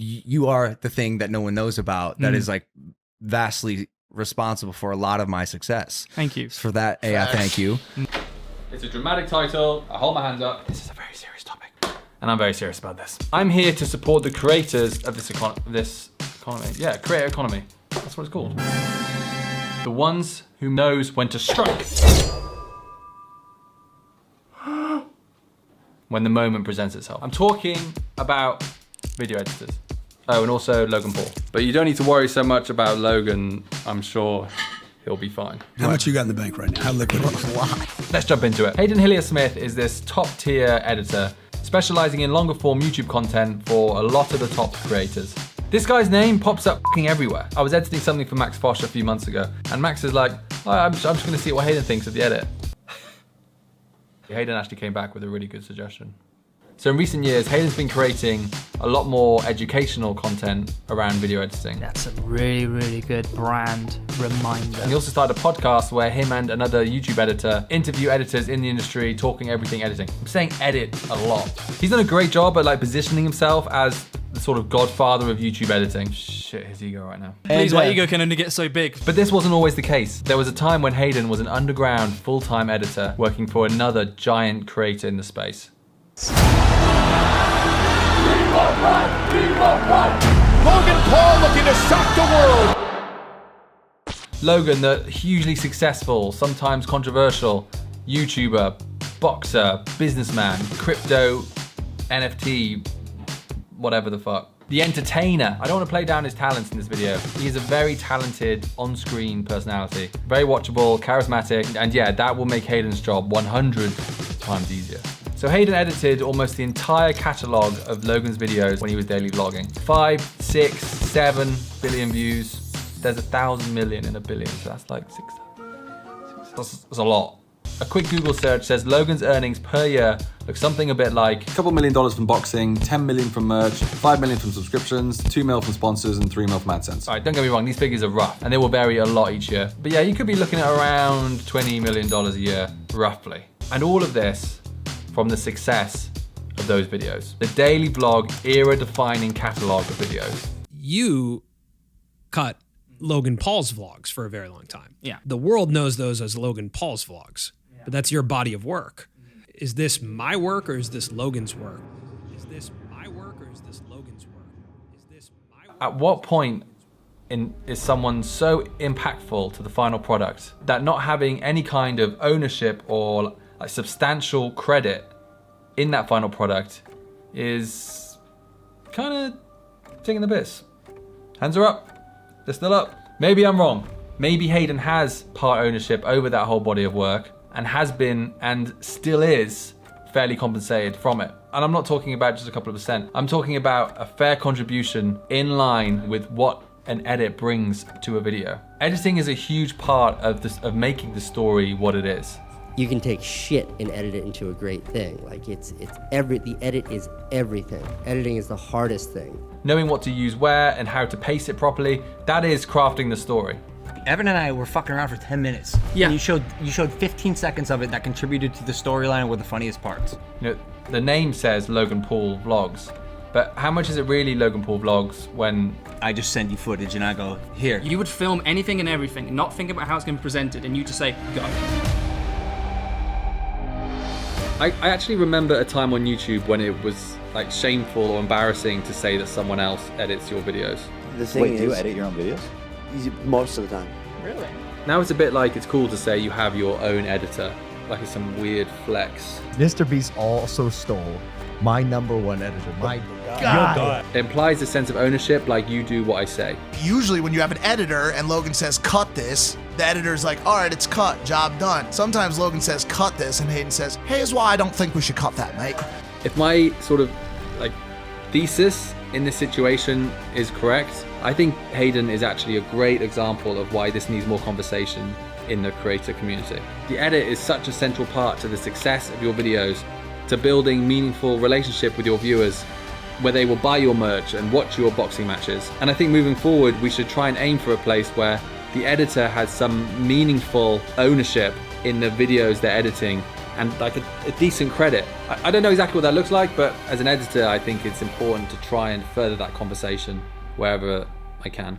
you are the thing that no one knows about that is like vastly responsible for a lot of my success. Thank you. For that, I thank you. It's a dramatic title. I hold my hands up. This is a very serious topic. And I'm very serious about this. I'm here to support the creators of this economy. Yeah, creator economy. That's what it's called. The ones who knows when to strike. When the moment presents itself. I'm talking about video editors. Oh, and also Logan Paul. But you don't need to worry so much about Logan. I'm sure he'll be fine. How much you got in the bank right now? How liquid? A lot. Let's jump into it. Hayden Hillier-Smith is this top tier editor specializing in longer form YouTube content for a lot of the top creators. This guy's name pops up fucking everywhere. I was editing something for Max Fosh a few months ago, and Max is like, oh, I'm just gonna see what Hayden thinks of the edit. Hayden actually came back with a really good suggestion. So in recent years, Hayden's been creating a lot more educational content around video editing. That's a really, really good brand reminder. And he also started a podcast where him and another YouTube editor interview editors in the industry, talking everything editing. I'm saying edit a lot. He's done a great job at like positioning himself as the sort of godfather of YouTube editing. Shit, his ego right now. Please, my ego can only get so big. But this wasn't always the case. There was a time when Hayden was an underground full-time editor working for another giant creator in the space. Logan Paul looking to shock the world. Logan, the hugely successful, sometimes controversial YouTuber, boxer, businessman, crypto, NFT, whatever the fuck. The entertainer. I don't want to play down his talents in this video. He is a very talented on-screen personality. Very watchable, charismatic, and yeah, that will make Hayden's job 100 times easier. So Hayden edited almost the entire catalog of Logan's videos when he was daily vlogging. 5, 6, 7 billion views. There's 1,000 million in a billion, so that's like 6. That's a lot. A quick Google search says Logan's earnings per year look something a bit like a couple $1 million from boxing, 10 million from merch, 5 million from subscriptions, 2 mil from sponsors, and 3 mil from AdSense. All right, don't get me wrong, these figures are rough, and they will vary a lot each year. But yeah, you could be looking at around $20 million a year, roughly. And all of this from the success of those videos. The daily vlog, era-defining catalog of videos. You cut Logan Paul's vlogs for a very long time. Yeah. The world knows those as Logan Paul's vlogs, but that's your body of work. Is this my work or is this Logan's work? Is this my work or is this Logan's work? Is this my work? At what point is someone so impactful to the final product that not having any kind of ownership or like substantial credit in that final product is kind of taking the piss? Hands are up. They're still up. Maybe I'm wrong. Maybe Hayden has part ownership over that whole body of work and has been and still is fairly compensated from it. And I'm not talking about just a couple of percent. I'm talking about a fair contribution in line with what an edit brings to a video. Editing is a huge part of making the story what it is. You can take shit and edit it into a great thing. Like the edit is everything. Editing is the hardest thing. Knowing what to use where and how to pace it properly, that is crafting the story. Evan and I were fucking around for 10 minutes. Yeah. And you showed 15 seconds of it that contributed to the storyline and were the funniest parts. You know, the name says Logan Paul Vlogs, but how much is it really Logan Paul Vlogs when I just send you footage and I go, here. You would film anything and everything and not think about how it's going to be presented and you just say, go. I actually remember a time on YouTube when it was like shameful or embarrassing to say that someone else edits your videos. The thing Wait, do you edit your own videos? Most of the time. Really? Now it's a bit like it's cool to say you have your own editor, like it's some weird flex. Mr. Beast also stole my #1 editor. My God. It implies a sense of ownership, like you do what I say. Usually when you have an editor and Logan says, cut this, the editor's like, all right, it's cut, job done. Sometimes Logan says, cut this, and Hayden says, here's why I don't think we should cut that, mate. If my sort of like thesis in this situation is correct, I think Hayden is actually a great example of why this needs more conversation in the creator community. The edit is such a central part to the success of your videos, to building meaningful relationship with your viewers, where they will buy your merch and watch your boxing matches. And I think moving forward, we should try and aim for a place where the editor has some meaningful ownership in the videos they're editing and like a decent credit. I don't know exactly what that looks like, but as an editor, I think it's important to try and further that conversation wherever I can.